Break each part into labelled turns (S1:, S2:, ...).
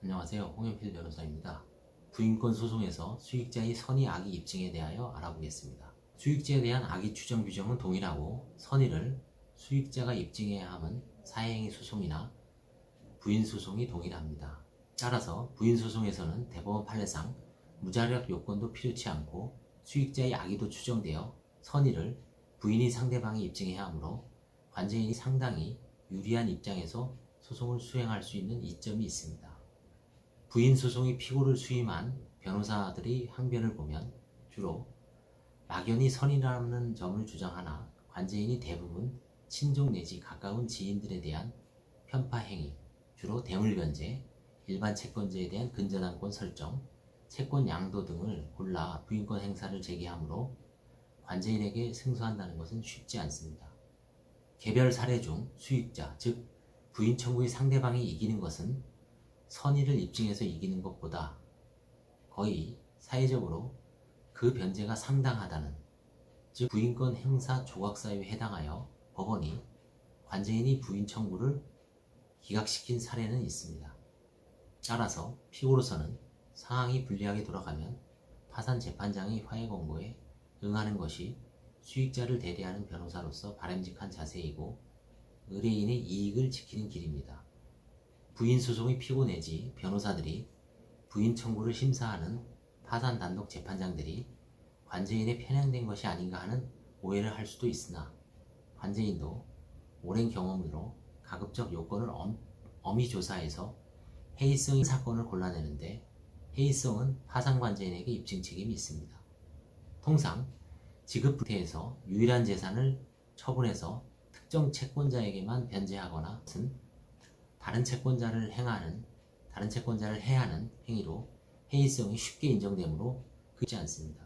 S1: 안녕하세요. 홍현필 변호사입니다. 부인권 소송에서 수익자의 선의 악의 입증에 대하여 알아보겠습니다. 수익자에 대한 악의 추정 규정은 동일하고 선의를 수익자가 입증해야 함은 사회행위 소송이나 부인 소송이 동일합니다. 따라서 부인 소송에서는 대법원 판례상 무자력 요건도 필요치 않고 수익자의 악의도 추정되어 선의를 부인이 상대방이 입증해야 하므로 관제인이 상당히 유리한 입장에서 소송을 수행할 수 있는 이점이 있습니다. 부인 소송이 피고를 수임한 변호사들의 항변을 보면 주로 막연히 선의라는 점을 주장하나 관제인이 대부분 친족 내지 가까운 지인들에 대한 편파 행위, 주로 대물변제, 일반 채권자에 대한 근저당권 설정, 채권 양도 등을 골라 부인권 행사를 제기하므로 관제인에게 승소한다는 것은 쉽지 않습니다. 개별 사례 중 수익자, 즉 부인 청구의 상대방이 이기는 것은 선의를 입증해서 이기는 것보다 거의 사회적으로 그 변제가 상당하다는, 즉 부인권 행사 조각사유에 해당하여 법원이 관제인이 부인 청구를 기각시킨 사례는 있습니다. 따라서 피고로서는 상황이 불리하게 돌아가면 파산 재판장의 화해 권고에 응하는 것이 수익자를 대리하는 변호사로서 바람직한 자세이고 의뢰인의 이익을 지키는 길입니다. 부인 소송의 피고 내지 변호사들이 부인 청구를 심사하는 파산 단독 재판장들이 관제인에 편향된 것이 아닌가 하는 오해를 할 수도 있으나 관제인도 오랜 경험으로 가급적 요건을 엄히 조사해서 해이성의 사건을 골라내는데 해이성은 파산 관제인에게 입증 책임이 있습니다. 통상 지급 불태에서 유일한 재산을 처분해서 특정 채권자에게만 변제하거나 다른 채권자를 해야 하는 행위로 해이성이 쉽게 인정되므로 그렇지 않습니다.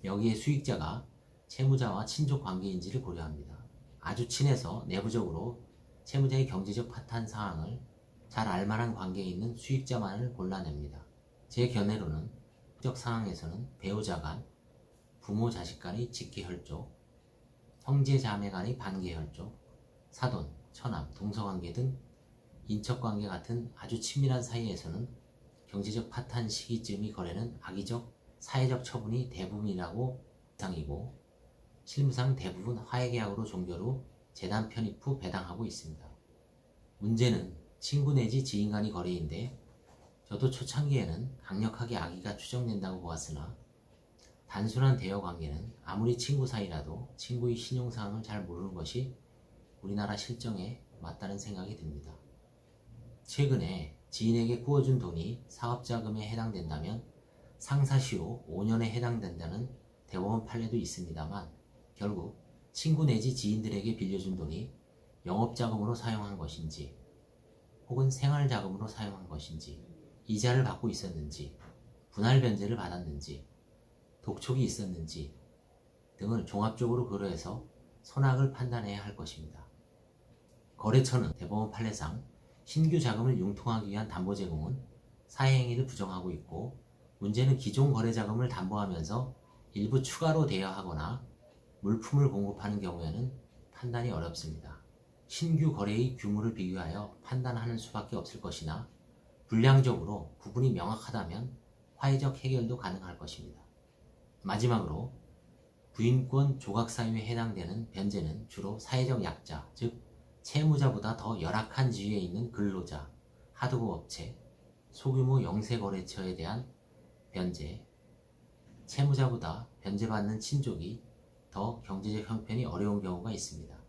S1: 여기에 수익자가 채무자와 친족 관계인지를 고려합니다. 아주 친해서 내부적으로 채무자의 경제적 파탄 상황을 잘 알만한 관계에 있는 수익자만을 골라냅니다. 제 견해로는 특정 상황에서는 배우자 간, 부모 자식 간의 직계혈족, 형제 자매 간의 반계혈족, 사돈, 처남, 동서관계 등 인척관계 같은 아주 친밀한 사이에서는 경제적 파탄 시기쯤의 거래는 악의적 사회적 처분이 대부분이라고 예상이고 실무상 대부분 화해계약으로 종결 후 재단 편입 후 배당하고 있습니다. 문제는 친구 내지 지인 간의 거래인데 저도 초창기에는 강력하게 악의가 추정된다고 보았으나 단순한 대여 관계는 아무리 친구 사이라도 친구의 신용사항을 잘 모르는 것이 우리나라 실정에 맞다는 생각이 듭니다. 최근에 지인에게 구워준 돈이 사업자금에 해당된다면 상사시효 5년에 해당된다는 대법원 판례도 있습니다만 결국 친구 내지 지인들에게 빌려준 돈이 영업자금으로 사용한 것인지 혹은 생활자금으로 사용한 것인지 이자를 받고 있었는지 분할 변제를 받았는지 독촉이 있었는지 등을 종합적으로 고려해서 선악을 판단해야 할 것입니다. 거래처는 대법원 판례상 신규 자금을 융통하기 위한 담보 제공은 사회행위를 부정하고 있고 문제는 기존 거래 자금을 담보하면서 일부 추가로 대여하거나 물품을 공급하는 경우에는 판단이 어렵습니다. 신규 거래의 규모를 비교하여 판단하는 수밖에 없을 것이나 분량적으로 구분이 명확하다면 화해적 해결도 가능할 것입니다. 마지막으로 부인권 조각사유에 해당되는 변제는 주로 사회적 약자, 즉 채무자보다 더 열악한 지위에 있는 근로자, 하드급 업체, 소규모 영세거래처에 대한 변제, 채무자보다 변제받는 친족이 더 경제적 형편이 어려운 경우가 있습니다.